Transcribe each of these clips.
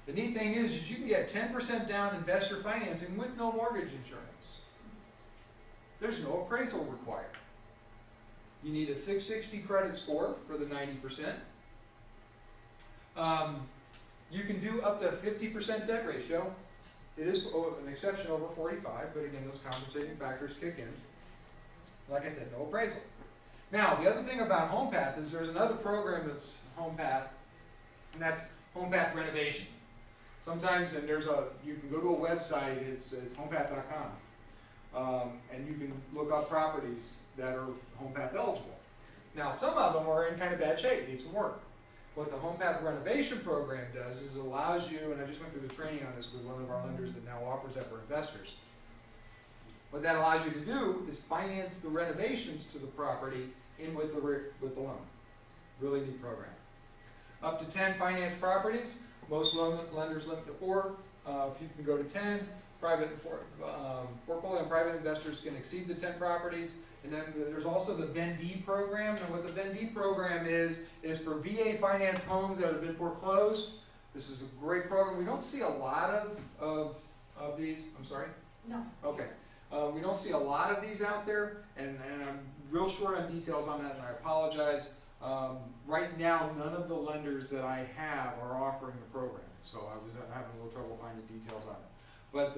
The neat thing is you can get 10% down investor financing with no mortgage insurance. There's no appraisal required. You need a 660 credit score for the 90%. You can do up to 50% debt ratio. It is an exception over 45, but again, those compensating factors kick in. Like I said, no appraisal. Now, the other thing about HomePath is there's another program that's HomePath, and that's HomePath Renovation. Sometimes, and you can go to a website, it's homepath.com, and you can look up properties that are HomePath eligible. Now, some of them are in kind of bad shape, need some work. What the HomePath Renovation Program does is it allows you, and I just went through the training on this with one of our lenders that now offers that for investors. What that allows you to do is finance the renovations to the property in with the loan. Really neat program. Up to 10 finance properties. Most lenders limit to 4. If you can go to 10, portfolio and private investors can exceed the 10 properties. And then there's also the Vendee program. And what the Vendee program is for VA finance homes that have been foreclosed. This is a great program. We don't see a lot of these. I'm sorry? No. Okay. We don't see a lot of these out there, and I'm real short on details on that, and I apologize. Right now, none of the lenders that I have are offering the program, so I was having a little trouble finding details on it. But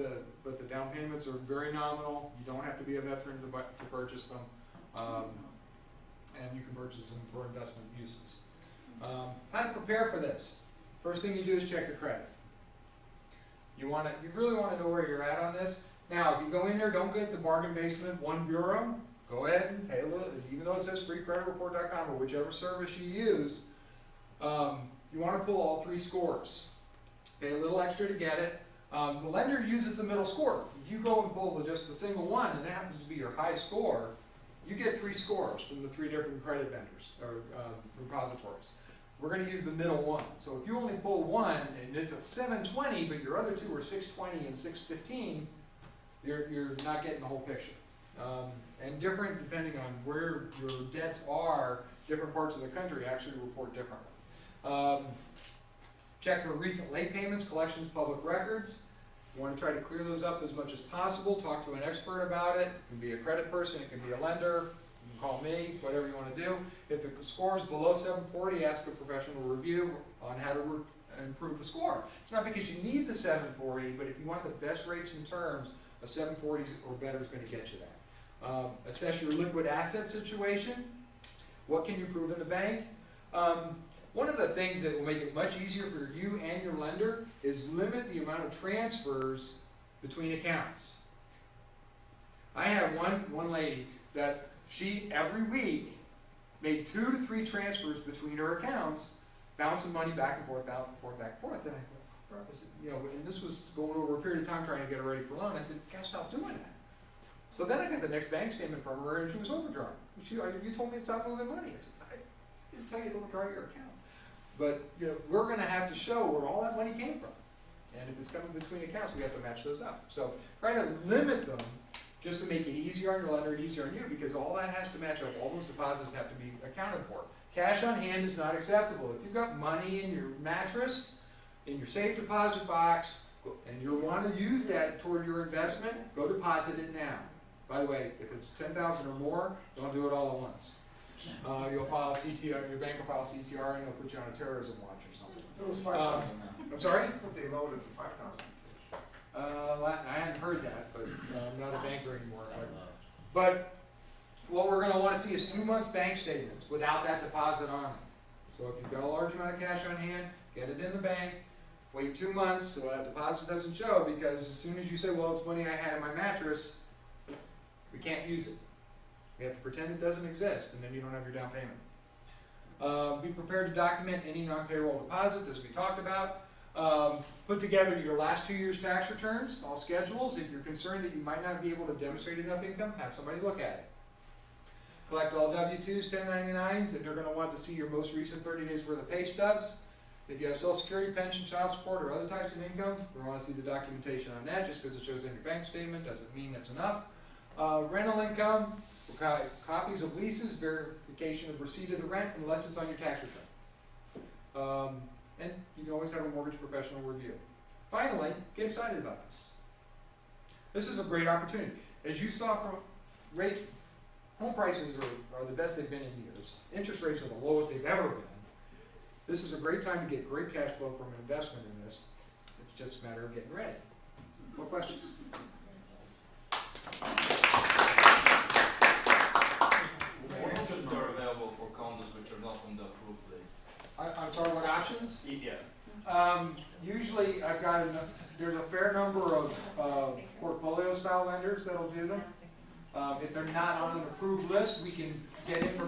the down payments are very nominal. You don't have to be a veteran to purchase them, and you can purchase them for investment uses. How to prepare for this? First thing you do is check your credit. You really want to know where you're at on this. Now, if you go in there, don't get the bargain basement one bureau. Go ahead and pay a little, even though it says freecreditreport.com or whichever service you use, you want to pull all 3 scores. Pay a little extra to get it. The lender uses the middle score. If you go and pull just the single one and it happens to be your high score, you get 3 scores from the 3 different credit vendors or repositories. We're going to use the middle one. So if you only pull one and it's a 720, but your other 2 are 620 and 615, you're not getting the whole picture. And different, depending on where your debts are, different parts of the country actually report differently. Check for recent late payments, collections, public records. You want to try to clear those up as much as possible. Talk to an expert about it. It can be a credit person, it can be a lender. You can call me, whatever you want to do. If the score is below 740, ask a professional review on how to improve the score. It's not because you need the 740, but if you want the best rates and terms, a 740 or better is going to get you that. Assess your liquid asset situation. What can you prove in the bank? One of the things that will make it much easier for you and your lender is limit the amount of transfers between accounts. I have one lady that she every week made 2 to 3 transfers between her accounts, bouncing money back and forth, back and forth, back and forth. And I said, and this was going over a period of time trying to get her ready for loan. I said, you gotta stop doing that. So then I got the next bank statement from her and she was overdrawn. You told me to stop moving money. I said, I didn't tell you to overdraw your account. But we're gonna have to show where all that money came from. And if it's coming between accounts, we have to match those up. So try to limit them just to make it easier on your lender and easier on you, because all that has to match up. All those deposits have to be accounted for. Cash on hand is not acceptable. If you've got money in your mattress, in your safe deposit box, and you want to use that toward your investment, go deposit it now. By the way, if it's $10,000 or more, don't do it all at once. You'll file a CTR, your bank will file a CTR, and they'll put you on a terrorism watch or something. It was 5,000 now. I'm sorry? I thought they lowered it to 5,000. I hadn't heard that, but I'm not a banker anymore. But what we're going to want to see is 2 months bank statements without that deposit on it. So if you've got a large amount of cash on hand, get it in the bank. Wait 2 months so that deposit doesn't show, because as soon as you say, well, it's money I had in my mattress, we can't use it. We have to pretend it doesn't exist, and then you don't have your down payment. Be prepared to document any non-payroll deposits, as we talked about. Put together your last 2 years' tax returns, all schedules. If you're concerned that you might not be able to demonstrate enough income, have somebody look at it. Collect all W-2s, 1099s, and they're going to want to see your most recent 30 days worth of pay stubs. If you have Social Security, pension, child support, or other types of income, we want to see the documentation on that. Just because it shows in your bank statement doesn't mean that's enough. Rental income, copies of leases, verification of receipt of the rent, unless it's on your tax return. and you can always have a mortgage professional review. Finally, get excited about this. This is a great opportunity. As you saw from home prices are the best they've been in years. Interest rates are the lowest they've ever been. This is a great time to get great cash flow from an investment in this. It's just a matter of getting ready. More questions? What options are available for condos which are not on the approved list? I'm sorry, what options? Yeah. Usually I've got there's a fair number of portfolio style lenders that'll do them. If they're not on an approved list, we can get information